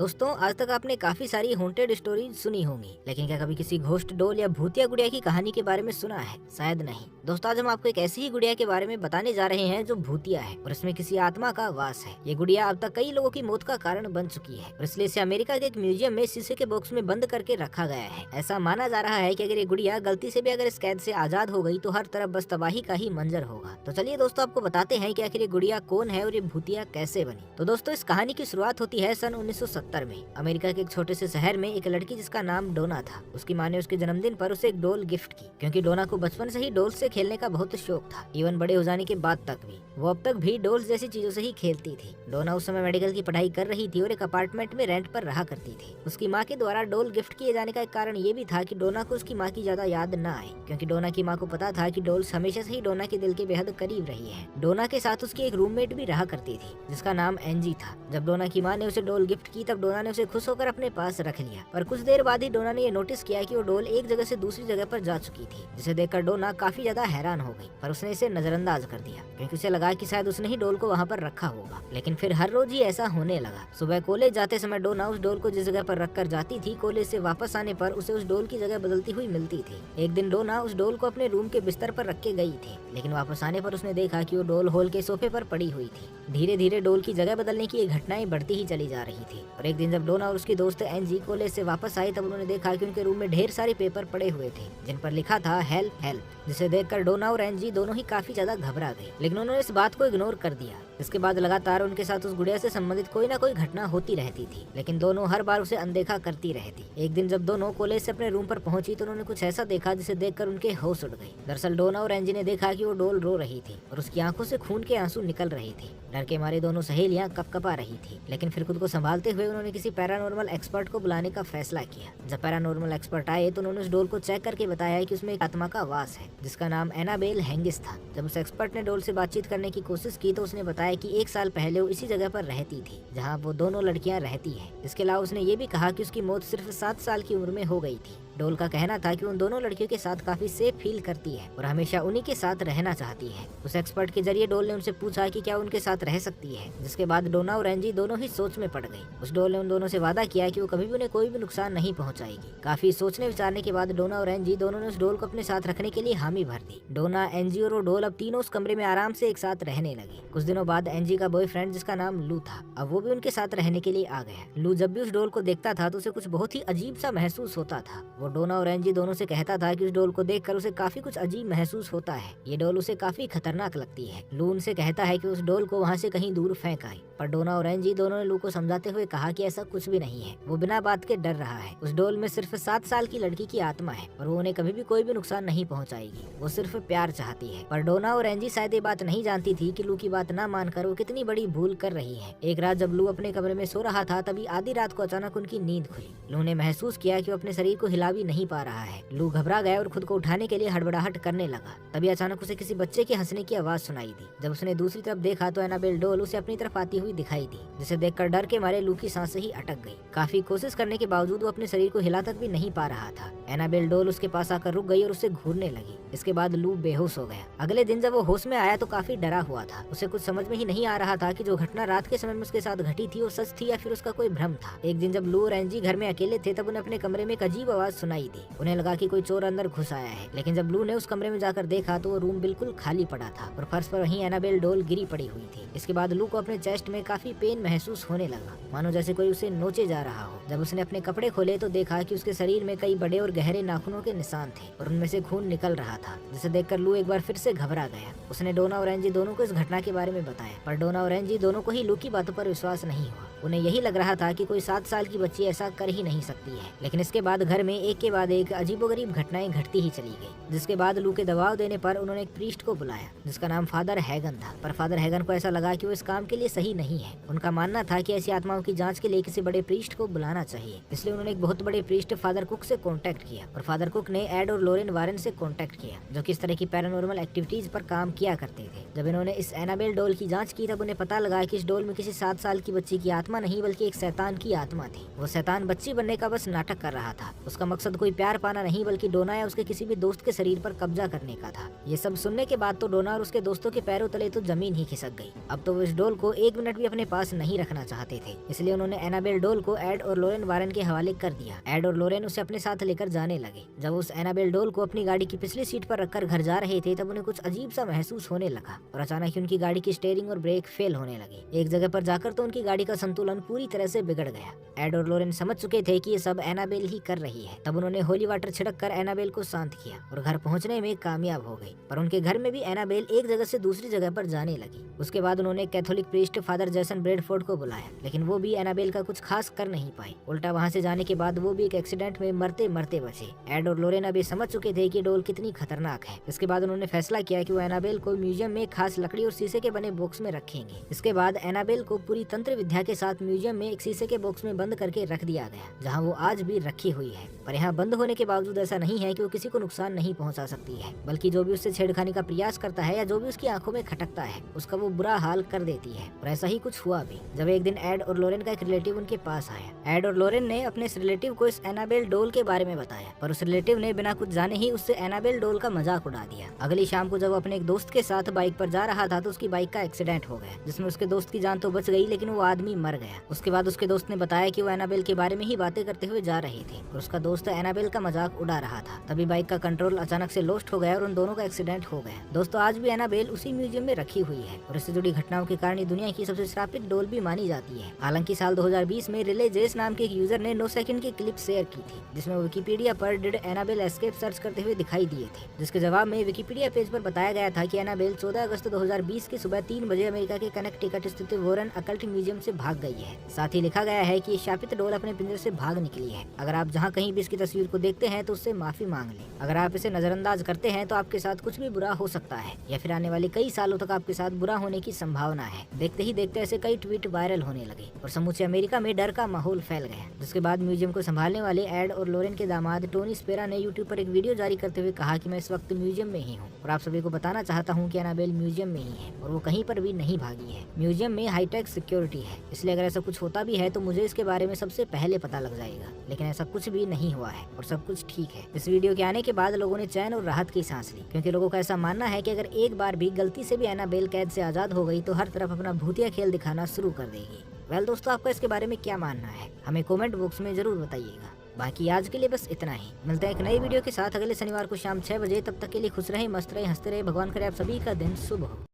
दोस्तों, आज तक आपने काफी सारी हॉन्टेड स्टोरीज सुनी होंगी, लेकिन क्या कभी किसी घोस्ट डॉल या भूतिया गुड़िया की कहानी के बारे में सुना है? शायद नहीं। दोस्तों, आज हम आपको एक ऐसी ही गुड़िया के बारे में बताने जा रहे हैं जो भूतिया है और इसमें किसी आत्मा का वास है। ये गुड़िया अब तक कई लोगों की मौत का कारण बन चुकी है और इसलिए इसे अमेरिका के एक म्यूजियम में शीशे के बॉक्स में बंद करके रखा गया है। ऐसा माना जा रहा है कि अगर ये गुड़िया गलती से भी अगर इस कैद से आजाद हो गई तो हर तरफ बस तबाही का ही मंजर होगा। तो चलिए दोस्तों, आपको बताते हैं कि आखिर ये गुड़िया कौन है और ये भूतिया कैसे बनी। तो दोस्तों, इस कहानी की शुरुआत होती है सन 1970 में। अमेरिका के एक छोटे से शहर में एक लड़की जिसका नाम डोना था, उसकी माँ ने उसके जन्मदिन पर उसे एक डॉल गिफ्ट की, क्योंकि डोना को बचपन से ही डॉल से खेलने का बहुत शौक था। इवन बड़े हो जाने के बाद तक भी वो अब तक भी डॉल्स जैसी चीजों से ही खेलती थी। डोना उस समय मेडिकल की पढ़ाई कर रही थी और एक अपार्टमेंट में रेंट पर रहा करती थी। उसकी माँ के द्वारा डॉल गिफ्ट किए जाने का एक कारण ये भी था कि डोना को उसकी माँ की ज्यादा याद न आए, क्योंकि डोना की माँ को पता था कि डॉल्स हमेशा से ही डोना के दिल के बेहद करीब रही है। डोना के साथ उसकी एक रूममेट भी रहा करती थी जिसका नाम एंजी था। जब डोना की माँ ने उसे डॉल गिफ्ट की तब डोना ने उसे खुश होकर अपने पास रख लिया, पर कुछ देर बाद ही डोना ने ये नोटिस किया कि वो डॉल एक जगह से दूसरी जगह पर जा चुकी थी, जिसे देखकर डोना काफी ज्यादा हैरान हो गई। पर उसने इसे नजरअंदाज कर दिया, क्योंकि उसे लगा कि शायद उसने ही डॉल को वहाँ पर रखा होगा। लेकिन फिर हर रोज ही ऐसा होने लगा। सुबह कॉलेज जाते समय डोना उस डॉल को जिस जगह पर रख कर जाती थी, कॉलेज से वापस आने पर उसे उस डॉल की जगह बदलती हुई मिलती थी। एक दिन डोना उस डॉल को अपने रूम के बिस्तर पर रख के गई थी, लेकिन वापस आने पर उसने देखा कि वो डॉल हॉल के सोफे पर पड़ी हुई थी। धीरे धीरे डॉल की जगह बदलने की ये घटनाएं बढ़ती ही चली जा रही थी। और एक दिन जब डोना और उसकी दोस्त एंजी कॉलेज से वापस आई तब उन्होंने देखा कि उनके रूम में ढेर सारे पेपर पड़े हुए थे जिन पर लिखा था हेल्प हेल्प, जिसे देखकर डोना और एंजी दोनों ही काफी ज्यादा घबरा गए, लेकिन उन्होंने इस बात को इग्नोर कर दिया। इसके बाद लगातार उनके साथ उस गुड़िया से संबंधित कोई ना कोई घटना होती रहती थी, लेकिन दोनों हर बार उसे अनदेखा करती रहती। एक दिन जब दोनों कॉलेज से अपने रूम पर पहुंची तो उन्होंने कुछ ऐसा देखा जिसे देखकर उनके होश उड़ गई। दरअसल डोना और एंजी ने देखा कि वो डॉल रो रही थी और उसकी आंखों से खून के आंसू निकल रहे थे। डर के मारे दोनों सहेलियां कपकपा रही थी, लेकिन फिर खुद को संभालते हुए उन्होंने किसी पैरानॉर्मल एक्सपर्ट को बुलाने का फैसला किया। जब पैरानॉर्मल एक्सपर्ट आए तो उन्होंने उस डॉल को चेक करके बताया कि उसमें एक आत्मा का वास है जिसका नाम एनाबेल हैंगिस था। जब उस एक्सपर्ट ने डॉल से बातचीत करने की कोशिश की तो उसने बताया कि 1 साल पहले वो इसी जगह पर रहती थी जहाँ वो दोनों लड़कियाँ रहती है। इसके अलावा उसने ये भी कहा कि उसकी मौत सिर्फ 7 साल की उम्र में हो गई थी। डॉल का कहना था कि उन दोनों लड़कियों के साथ काफी सेफ फील करती है और हमेशा उन्हीं के साथ रहना चाहती है। उस एक्सपर्ट के जरिए डॉल ने उनसे पूछा कि क्या उनके साथ रह सकती है, जिसके बाद डोना और एंजी दोनों ही सोच में पड़ गई। उस डॉल ने उन दोनों से वादा किया कि वो कभी भी उन्हें कोई भी नुकसान नहीं पहुंचाएगी। काफी सोचने विचारने के बाद डोना और एंजी दोनों ने उस डॉल को अपने साथ रखने के लिए हामी भर दी। डोना, एंजी और वो डॉल अब तीनों उस कमरे में आराम से एक साथ रहने लगे। कुछ दिनों बाद एंजी का बॉयफ्रेंड जिसका नाम लू था, अब वो भी उनके साथ रहने के लिए आ गया। लू जब भी उस डॉल को देखता था तो उसे कुछ बहुत ही अजीब सा महसूस होता था। वो डोना और एंजी दोनों से कहता था कि उस डॉल को देखकर उसे काफी कुछ अजीब महसूस होता है। ये डॉल उसे काफी खतरनाक लगती है। लू उनसे कहता है कि उस डॉल को वहाँ से कहीं दूर फेंक आए, पर डोना और एंजी दोनों ने लू को समझाते हुए कहा कि ऐसा कुछ भी नहीं है, वो बिना बात के डर रहा है। उस डॉल में सिर्फ 7 साल की लड़की की आत्मा है और वो उन्हें कभी भी कोई भी नुकसान नहीं पहुंचाएगी। वो सिर्फ प्यार चाहती है। पर डोना और एंजी शायद ये बात नहीं जानती थी कि लू की बात न मानकर वो कितनी बड़ी भूल कर रही है। एक रात जब लू अपने कमरे में सो रहा था तभी आधी रात को अचानक उनकी नींद खुली। लू ने महसूस किया कि वो अपने शरीर को हिला भी नहीं पा रहा है। लू घबरा गया और खुद को उठाने के लिए हड़बड़ाहट करने लगा। तभी अचानक उसे किसी बच्चे के हंसने की आवाज सुनाई दी। जब उसने दूसरी तरफ देखा तो एनाबेल डॉल उसे अपनी तरफ आती हुई दिखाई दी, जिसे देखकर डर के मारे लू की सांसें ही अटक गई। काफी कोशिश करने के बावजूद वो अपने शरीर को हिला तक भी नहीं पा रहा था। एनाबेल डॉल उसके पास आकर रुक गई और उससे घूरने लगी। इसके बाद लू बेहोश हो गया। अगले दिन जब वो होश में आया तो काफी डरा हुआ था। उसे कुछ समझ में ही नहीं आ रहा था कि जो घटना रात के समय में उसके साथ घटी थी वो सच थी या फिर उसका कोई भ्रम था। एक दिन जब लू और एंजी घर में अकेले थे तब उन्हें अपने कमरे में एक अजीब आवाज सुनाई दी। उन्हें लगा कि कोई चोर अंदर घुस आया है, लेकिन जब लू ने उस कमरे में जाकर देखा तो वो रूम बिल्कुल खाली पड़ा था और फर्श पर वहीं एनाबेल डॉल गिरी पड़ी हुई थी। इसके बाद लू को अपने चेस्ट में काफी पेन महसूस होने लगा, मानो जैसे कोई उसे नोचे जा रहा हो। जब उसने अपने कपड़े खोले तो देखा कि उसके शरीर में कई बड़े और गहरे नाखूनों के निशान थे और उनमें से खून निकल रहा था, जिसे देखकर लू एक बार फिर से घबरा गया। उसने डोना और एंजी दोनों को इस घटना के बारे में बताया, पर डोना और एंजी दोनों को ही लू की बातों पर विश्वास नहीं हुआ। उन्हें यही लग रहा था कि कोई 7 साल की बच्ची ऐसा कर ही नहीं सकती है। लेकिन इसके बाद घर में एक के बाद एक अजीबोगरीब घटनाएं घटती ही चली गई, जिसके बाद लू के दबाव देने पर उन्होंने एक प्रीस्ट को बुलाया जिसका नाम फादर हैगन था। पर फादर हैगन को ऐसा लगा कि वो इस काम के लिए सही नहीं है। उनका मानना था कि ऐसी आत्माओं की जांच के लिए किसी बड़े प्रीस्ट को बुलाना चाहिए। इसलिए उन्होंने एक बहुत बड़े प्रीस्ट फादर कुक से कांटेक्ट किया और फादर कुक ने एड और लोरेन वारन से कांटेक्ट किया, जो कि इस तरह की पैरानॉर्मल एक्टिविटीज पर काम किया करते थे। जब इन्होंने इस एनाबेल डॉल की जांच की तब उन्हें पता लगा कि इस डॉल में किसी 7 साल की बच्ची की आत्मा नहीं बल्कि एक शैतान की आत्मा थी। वो शैतान बच्ची बनने का बस नाटक कर रहा था। उसका मकसद मकसद कोई प्यार पाना नहीं बल्कि डोना या उसके किसी भी दोस्त के शरीर पर कब्जा करने का था। ये सब सुनने के बाद तो डोना और उसके दोस्तों के पैरों तले तो जमीन ही खिसक गई। अब तो वो इस डोल को 1 मिनट भी अपने पास नहीं रखना चाहते थे, इसलिए उन्होंने एनाबेल डोल को एड और लोरेन वारन के हवाले कर दिया। एड और लोरेन उसे अपने साथ लेकर जाने लगे। जब उस एनाबेल डोल को अपनी गाड़ी की पिछली सीट पर रखकर घर जा रहे थे तब उन्हें कुछ अजीब सा महसूस होने लगा और अचानक ही उनकी गाड़ी की स्टीयरिंग और ब्रेक फेल होने लगे। एक जगह पर जाकर तो उनकी गाड़ी का संतुलन पूरी तरह से बिगड़ गया। एड और लोरेन समझ चुके थे कि ये सब एनाबेल ही कर रही है। तब उन्होंने होली वाटर छिड़क कर एनाबेल को शांत किया और घर पहुंचने में कामयाब हो गई। पर उनके घर में भी एनाबेल एक जगह से दूसरी जगह पर जाने लगी। उसके बाद उन्होंने कैथोलिक प्रीस्ट फादर जैसन ब्रेडफोर्ड को बुलाया, लेकिन वो भी एनाबेल का कुछ खास कर नहीं पाए। उल्टा वहाँ से जाने के बाद वो भी एक एक्सीडेंट में मरते मरते बचे। एड और लोरेन अभी समझ चुके थे कि डोल कितनी खतरनाक है। इसके बाद उन्होंने फैसला किया कि वो एनाबेल को म्यूजियम में खास लकड़ी और शीशे के बने बॉक्स में रखेंगे। इसके बाद एनाबेल को पूरी तंत्र विद्या के साथ म्यूजियम में एक शीशे के बॉक्स में बंद करके रख दिया गया, जहाँ वो आज भी रखी हुई है। पर यहाँ बंद होने के बावजूद ऐसा नहीं है कि वो किसी को नुकसान नहीं पहुँचा सकती है, बल्कि जो भी उससे छेड़खानी का प्रयास करता है या जो भी उसकी आंखों में खटकता है उसका वो बुरा हाल कर देती है। और ऐसा ही कुछ हुआ भी जब एक दिन एड और लोरेन का एक रिलेटिव उनके पास आया। एड और लोरेन ने अपने इस रिलेटिव को इस एनाबेल डोल के बारे में बताया, पर उस रिलेटिव ने बिना कुछ जाने ही उससे एनाबेल डोल का मजाक उड़ा दिया। अगली शाम को जब वो अपने एक दोस्त के साथ बाइक पर जा रहा था तो उसकी बाइक का एक्सीडेंट हो गया, जिसमें उसके दोस्त की जान तो बच गई लेकिन वो आदमी मर गया। उसके बाद उसके दोस्त ने बताया कि वो एनाबेल के बारे में ही बातें करते हुए जा रहे थे और उसका दोस्त एनाबेल का मजाक उड़ा रहा था। तभी बाइक का कंट्रोल अचानक से लॉस्ट हो गया और उन दोनों का एक्सीडेंट हो गया। दोस्तों, आज भी एनाबेल उसी म्यूजियम में रखी हुई है और इससे जुड़ी घटनाओं के कारण दुनिया की सबसे श्रापित डोल भी मानी जाती है। हालांकि साल 2020 में रिले जेस नाम के एक यूजर ने 9 सेकंड की क्लिप शेयर की थी, जिसमें विकिपीडिया पर डिड एनाबेल एस्केप सर्च करते हुए दिखाई दिए थे, जिसके जवाब में विकिपीडिया पेज पर बताया गया था कि एनाबेल 14 अगस्त 2020 की सुबह 3 बजे अमेरिका के कनेक्टिकट स्थित वोरन अकल्ट म्यूजियम से भाग गई है। साथ ही लिखा गया है कि शापित डोल अपने पिंजरे से भाग निकली है। अगर आप जहाँ कहीं भी इसकी तस्वीर को देखते हैं तो उससे माफी मांग लें। अगर आप इसे नजरअंदाज करते हैं तो आपके साथ कुछ भी बुरा हो सकता है या फिर आने वाले कई सालों तक आपके साथ बुरा होने की संभावना है। देखते ही देखते ऐसे कई ट्वीट वायरल होने लगे और समूचे अमेरिका में डर का माहौल फैल गया, जिसके बाद म्यूजियम को संभालने वाले एड और लोरेन के दामाद टोनी स्पेरा ने यूट्यूब पर एक वीडियो जारी करते हुए कहा कि मैं इस वक्त म्यूजियम में ही हूँ और आप सभी को बताना चाहता हूँ कि एनाबेल म्यूजियम में ही है और वो कहीं पर भी नहीं भागी है। म्यूजियम में हाईटेक सिक्योरिटी है, इसलिए अगर ऐसा कुछ होता भी है तो मुझे इसके बारे में सबसे पहले पता लग जाएगा, लेकिन ऐसा कुछ भी नहीं हुआ है और सब कुछ ठीक है। इस वीडियो के आने के बाद लोगों ने चैन और राहत की सांस ली, क्योंकि लोगों का ऐसा मानना है कि अगर एक बार भी गलती से भी एनाबेल कैद से आजाद हो गई तो हर तरफ अपना भूतिया खेल दिखाना शुरू कर देगी। वेल दोस्तों, आपका इसके बारे में क्या मानना है हमें कमेंट बॉक्स में जरूर बताइएगा। बाकी आज के लिए बस इतना ही। मिलते हैं एक नई वीडियो के साथ अगले शनिवार को शाम 6 बजे। तब तक के लिए खुश रहे, मस्त रहे, हंसते रहे। भगवान करे आप सभी का दिन शुभ हो।